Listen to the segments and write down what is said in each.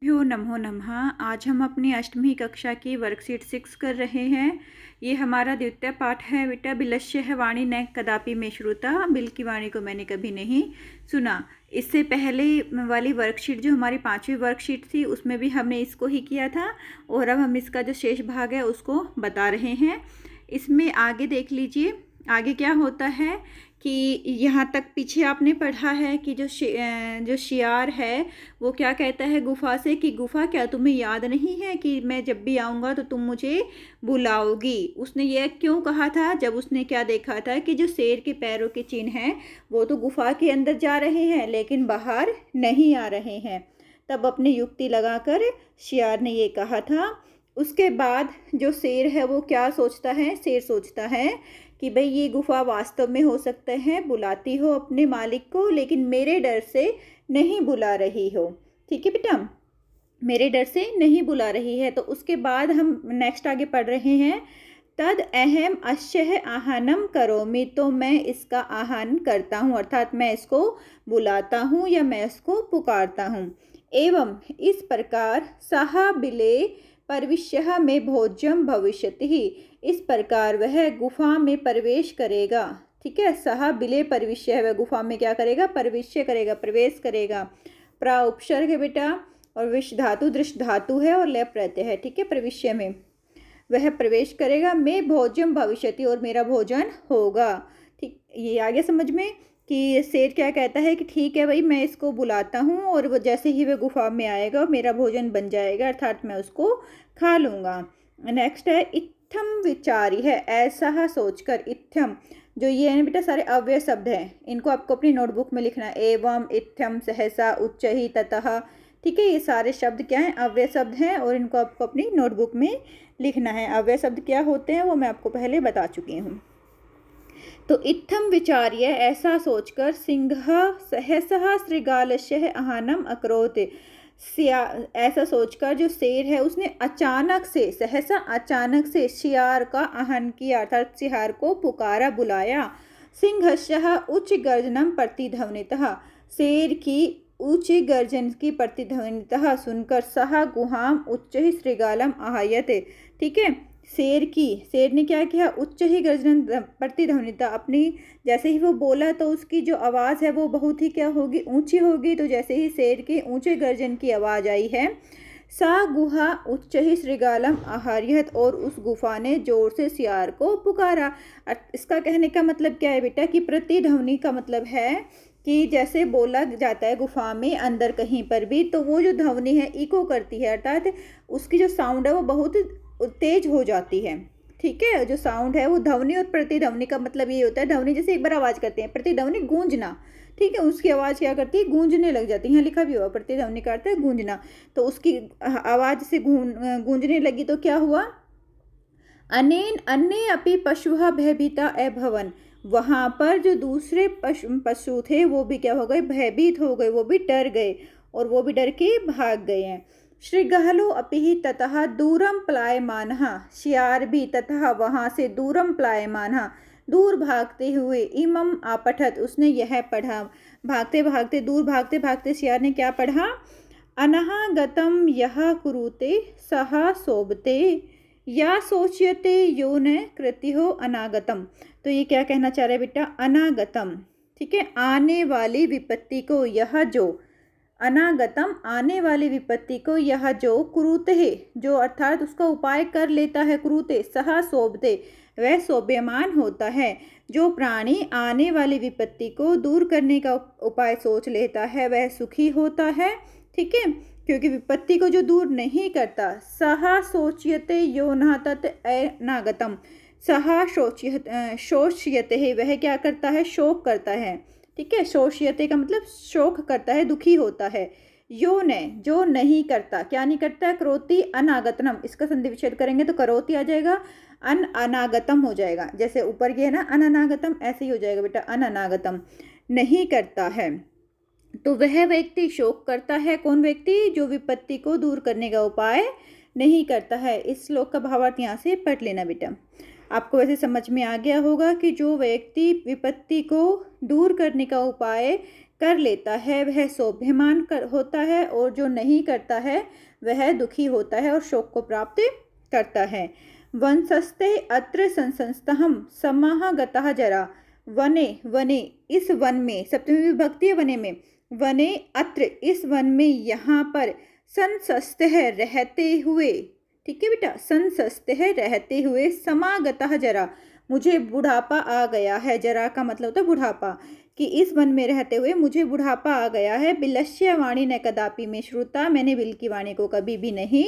भ्यो नमो नमः। आज हम अपनी अष्टमी कक्षा की वर्कशीट 6 कर रहे हैं। ये हमारा द्वितीय पाठ है बेटा। बिलस्य है वाणी न कदापि में श्रुता, बिल की वाणी को मैंने कभी नहीं सुना। इससे पहले वाली वर्कशीट जो हमारी 5वीं वर्कशीट थी उसमें भी हमने इसको ही किया था और अब हम इसका जो शेष भाग है उसको बता रहे हैं। इसमें आगे देख लीजिए, आगे क्या होता है कि यहाँ तक पीछे आपने पढ़ा है कि जो शियार है वो क्या कहता है गुफा से कि गुफा क्या तुम्हें याद नहीं है कि मैं जब भी आऊँगा तो तुम मुझे बुलाओगी। उसने ये क्यों कहा था? जब उसने क्या देखा था कि जो शेर के पैरों के चिन्ह हैं वो तो गुफा के अंदर जा रहे हैं लेकिन बाहर नहीं आ रहे हैं। तब अपनी युक्ति लगाकर शियार ने ये कहा था। उसके बाद जो शेर है वो क्या सोचता है? शेर सोचता है कि भाई ये गुफा वास्तव में हो सकता है बुलाती हो अपने मालिक को, लेकिन मेरे डर से नहीं बुला रही हो। ठीक है बेटा, मेरे डर से नहीं बुला रही है। तो उसके बाद हम नेक्स्ट आगे पढ़ रहे हैं। तद अहम अश्य आहानम करोमि, तो मैं इसका आहान करता हूँ, अर्थात मैं इसको बुलाता हूँ या मैं इसको पुकारता हूँ। एवं इस प्रकार सहा बिले परविश्य में भोज्यम भविष्यति ही, इस प्रकार वह गुफा में प्रवेश करेगा। ठीक है, सहा बिले परविश्य, वह गुफा में क्या करेगा? प्रविश्य करेगा, प्रवेश करेगा। प्रा उपसर्ग है बेटा और विश धातु दृष्ट धातु है और लय प्रत्यय है। ठीक है, प्रविश्य में वह प्रवेश करेगा। मैं भोज्यम भविष्यति, और मेरा भोजन होगा। ठीक, ये आगे समझ में कि शेर क्या कहता है कि ठीक है भाई मैं इसको बुलाता हूँ और वो जैसे ही वह गुफा में आएगा मेरा भोजन बन जाएगा, अर्थात मैं उसको खा लूँगा। नेक्स्ट है इत्थम विचारी है, ऐसा सोचकर। इत्थम जो ये है बेटा सारे अव्यय शब्द हैं, इनको आपको अपनी नोटबुक में लिखना है। एवं, इत्थम, सहसा, उच्च ही, ततः। ठीक है, ये सारे शब्द क्या हैं? अव्यय शब्द हैं और इनको आपको अपनी नोटबुक में लिखना है। अव्यय शब्द क्या होते हैं वो मैं आपको पहले बता चुकी हूँ। तो इत्थम विचार्य, ऐसा सोचकर, सिंह सहसः श्रृगालस्य आहानम अकरोत्, ऐसा सोचकर जो शेर है उसने अचानक से, सहसा अचानक से, शियार का आहन किया, अर्थात शियार को पुकारा, बुलाया। सिंहस्य उच्च गर्जनम प्रतिध्वनितः, शेर की उच्च गर्जन की प्रतिध्वनितः सुनकर सहा गुहाम उच्च ही श्रृगालम आहायते। ठीक है, शेर ने क्या किया? उच्च ही गर्जन प्रतिध्वनिता, अपनी जैसे ही वो बोला तो उसकी जो आवाज़ है वो बहुत ही क्या होगी? ऊंची होगी। तो जैसे ही शेर की ऊंचे गर्जन की आवाज़ आई है, सा गुहा उच्च ही श्रृगालम आहार्यत, और उस गुफा ने जोर से शियार को पुकारा। इसका कहने का मतलब क्या है बेटा कि प्रतिध्वनि का मतलब है कि जैसे बोला जाता है गुफा में अंदर कहीं पर भी, तो वो जो ध्वनि है इको करती है, अर्थात उसकी जो साउंड है वो बहुत तेज हो जाती है। ठीक है, जो साउंड है वो ध्वनि और प्रतिध्वनि का मतलब ये होता है। ध्वनि जैसे एक बार आवाज़ करते हैं, प्रतिध्वनि गूंजना। ठीक है, उसकी आवाज़ क्या करती है? गूंजने लग जाती है। यहाँ लिखा भी हुआ प्रतिध्वनि का अर्थ है गूंजना। तो उसकी आवाज़ से गूंजने लगी तो क्या हुआ? अनेन अन्य अपि पशुः भयभीता अभवन, वहाँ पर जो दूसरे पशु थे वो भी क्या हो गए? भयभीत हो गए, वो भी डर गए और वो भी डर के भाग गए हैं। श्रृगालो अपि ततः दूरम प्लायमानः, शियार भी ततः वहाँ से दूरम प्लायमानः, दूर भागते हुए, इमम आपठत, उसने यह पढ़ा। भागते भागते, दूर भागते भागते शियार ने क्या पढ़ा? अनागतम यह कुरुते सह शोभते, या सोच्यते यो न कृति हो अनागतम। तो ये क्या कहना चाह रहा है बेटा? अनागतम, ठीक है, आने वाली विपत्ति को, यह जो अनागतम, आने वाली विपत्ति को, यह जो कुरुते है, जो अर्थात उसका उपाय कर लेता है, कुरुते सह शोभते, वह शोभ्यमान होता है। जो प्राणी आने वाली विपत्ति को दूर करने का उपाय सोच लेता है वह सुखी होता है। ठीक है, क्योंकि विपत्ति को जो दूर नहीं करता, सहा सोच्यते यो न तत् अनागतम, सहा शोच्यते है, वह क्या करता है? शोक करता है। ठीक है, शोष्यते का मतलब शोक करता है, दुखी होता है। यो ने, जो नहीं करता, क्या नहीं करता? करोति अनागतनम, इसका संधि विच्छेद करेंगे तो करोति आ जाएगा, अन अनागतम हो जाएगा। जैसे ऊपर ये है ना अनागतम, ऐसे ही हो जाएगा बेटा, अनागतम, नहीं करता है। तो वह व्यक्ति शोक करता है। कौन व्यक्ति? जो विपत्ति को दूर करने का उपाय नहीं करता है। इस श्लोक का भावार्थ यहाँ से पढ़ लेना बेटा। आपको वैसे समझ में आ गया होगा कि जो व्यक्ति विपत्ति को दूर करने का उपाय कर लेता है वह शोभ्यमान होता है, और जो नहीं करता है वह दुखी होता है और शोक को प्राप्त करता है। वंशस्ते अत्र संसंस्तहम समाह गतः जरा। वने, वने इस वन में, सप्तमी विभक्ति है वने में, वने अत्र इस वन में, यहाँ पर, संसस्तः रहते हुए, ठीक है बेटा, संसस्तः रहते हुए, समागतः जरा मुझे बुढ़ापा आ गया है। जरा का मतलब होता है बुढ़ापा, कि इस वन में रहते हुए मुझे बुढ़ापा आ गया है। बिलस्य वाणी न कदापि में श्रुता, मैंने बिल की वाणी को कभी भी नहीं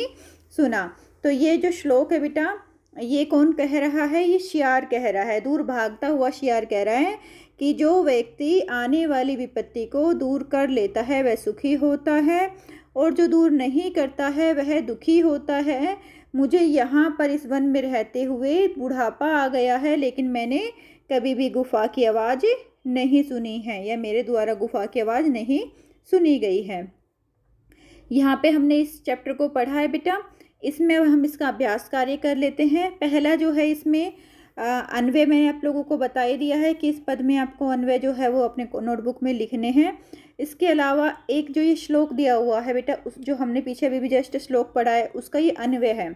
सुना। तो ये जो श्लोक है बेटा, ये कौन कह रहा है? ये शियार कह रहा है, दूर भागता हुआ शियार कह रहा है कि जो व्यक्ति आने वाली विपत्ति को दूर कर लेता है वह सुखी होता है, और जो दूर नहीं करता है वह दुखी होता है। मुझे यहाँ पर इस वन में रहते हुए बुढ़ापा आ गया है, लेकिन मैंने कभी भी गुफा की आवाज़ नहीं सुनी है, या मेरे द्वारा गुफा की आवाज़ नहीं सुनी गई है। यहाँ पे हमने इस चैप्टर को पढ़ा है बेटा। इसमें हम इसका अभ्यास कार्य कर लेते हैं। पहला जो है इसमें अन्वय मैंने आप लोगों को बता ही दिया है कि इस पद में आपको अन्वय जो है वो अपने नोटबुक में लिखने हैं। इसके अलावा एक जो ये श्लोक दिया हुआ है बेटा, उस जो हमने पीछे अभी भी जस्ट श्लोक पढ़ा है उसका ये अन्वय है,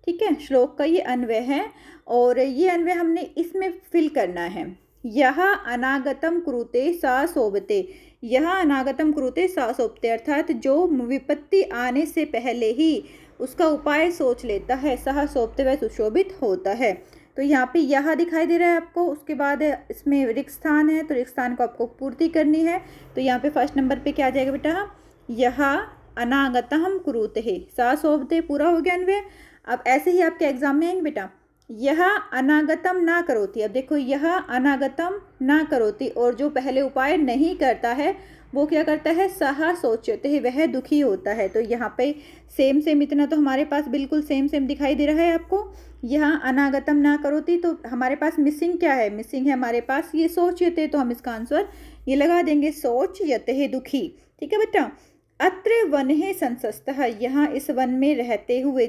ठीक है, श्लोक का ये अन्वय है, और ये अन्वय हमने इसमें फिल करना है। यह अनागतम कुरुते सा शोभते, यह अनागतम कुरुते सा शोभते, अर्थात जो विपत्ति आने से पहले ही उसका उपाय सोच लेता है, सह शोभते वह सुशोभित होता है। तो यहाँ पे यह दिखाई दे रहा है आपको। उसके बाद इसमें रिक्त स्थान है, तो रिक्त स्थान को आपको पूर्ति करनी है। तो यहाँ पे फर्स्ट नंबर पे क्या आ जाएगा बेटा? यह अनागतम कुरुते सा शोभते, पूरा हो गया अन्वय। अब ऐसे ही आपके एग्जाम में आएंगे बेटा, यह अनागतम ना करोती। अब देखो, यह अनागतम ना करोती, और जो पहले उपाय नहीं करता है वो क्या करता है? सह सोचते, वह दुखी होता है। तो यहाँ पे सेम सेम इतना तो हमारे पास बिल्कुल सेम सेम दिखाई दे रहा है आपको। यहाँ अनागतम ना करोती, तो हमारे पास मिसिंग क्या है? मिसिंग है हमारे पास ये सोचते, तो हम इसका आंसर ये लगा देंगे, सोच यते दुखी, ठीक है बेटा। अत्र वने संसस्तः, यहाँ इस वन में रहते हुए,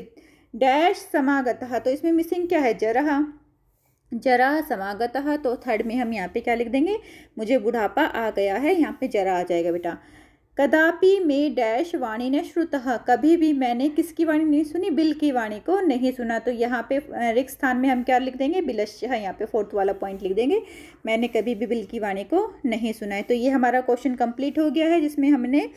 डैश समागतः, तो इसमें मिसिंग क्या है? जरा, जरा समागतः, तो थर्ड में हम यहाँ पे क्या लिख देंगे? मुझे बुढ़ापा आ गया है, यहाँ पे जरा आ जाएगा बेटा। कदापि में डैश वाणी न श्रुतः, कभी भी मैंने किसकी वाणी नहीं सुनी? बिल की वाणी को नहीं सुना। तो यहाँ पे रिक्त स्थान में हम क्या लिख देंगे? बिलस्य, यहाँ पे फोर्थ वाला पॉइंट लिख देंगे, मैंने कभी भी बिल की वाणी को नहीं सुना है। तो ये हमारा क्वेश्चन कंप्लीट हो गया है, जिसमें हमने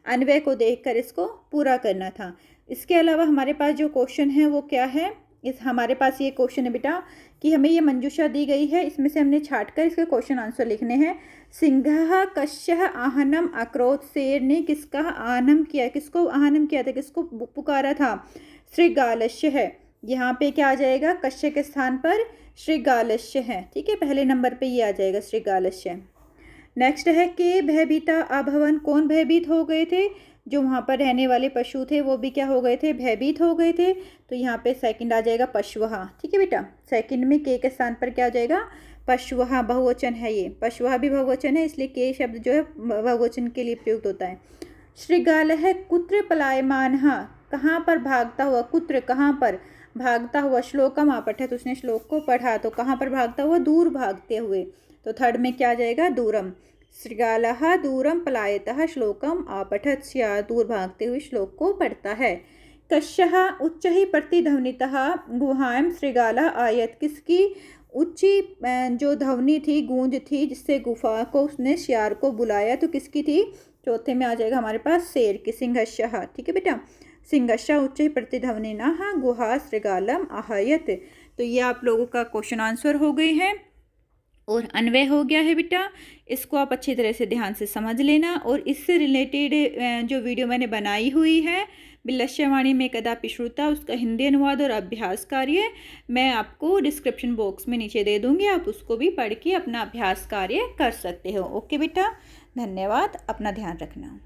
अन्वय को देखकर इसको पूरा करना था। इसके अलावा हमारे पास जो क्वेश्चन है वो क्या है? हमारे पास ये क्वेश्चन है बेटा कि हमें ये मंजूषा दी गई है, इसमें से हमने छाट कर इसके क्वेश्चन आंसर लिखने हैं। सिंहः कश्यः आहनम अक्रोध, शेर ने किसका आहनम किया? किसको आहनम किया था? किसको पुकारा था? श्रीगालस्य है। यहाँ पे क्या आ जाएगा? कश्य के स्थान पर श्रीगालस्य है, ठीक है, पहले नंबर पे ये आ जाएगा श्रीगालस्य। नेक्स्ट है के भयभीता अभवन, कौन भयभीत हो गए थे? जो वहाँ पर रहने वाले पशु थे वो भी क्या हो गए थे? भयभीत हो गए थे। तो यहाँ पे सेकंड आ जाएगा पशुहा, ठीक है बेटा। सेकंड में के स्थान पर क्या आ जाएगा? पशुहा, बहुवचन है ये, पशुहा भी बहुवचन है, इसलिए के शब्द जो है बहुवचन के लिए प्रयुक्त होता है। श्रीगाल है कुत्र पलायमान, कहाँ पर भागता हुआ? कुत्र, कहाँ पर भागता हुआ? श्लोकम आपठत, उसने श्लोक को पढ़ा, तो कहाँ पर भागता हुआ? दूर भागते हुए। तो थर्ड में क्या आ जाएगा? दूरम। श्रीगालः दूरम पलायतः श्लोकम आपठत, श्या दूर भागते हुए श्लोक को पढ़ता है। कश्यः उच्चैः प्रतिध्वनितः गुहायां श्रीगालः आयत, किसकी ऊंची जो ध्वनि थी, गूंज थी, जिससे गुफा को उसने श्यार को बुलाया, तो किसकी थी? चौथे में आ जाएगा हमारे पास शेर की, सिंहस्यः, ठीक है बेटा। सिंहस्यः उच्चैः प्रतिध्वनिनः गुहा श्रीगालम आयत। तो ये आप लोगों का क्वेश्चन आंसर हो गए हैं और अन्वय हो गया है बेटा। इसको आप अच्छी तरह से ध्यान से समझ लेना, और इससे रिलेटेड जो वीडियो मैंने बनाई हुई है बिलस्य वाणी में कदापि श्रुता, उसका हिंदी अनुवाद और अभ्यास कार्य मैं आपको डिस्क्रिप्शन बॉक्स में नीचे दे दूँगी, आप उसको भी पढ़ के अपना अभ्यास कार्य कर सकते हो। ओके बेटा, धन्यवाद, अपना ध्यान रखना।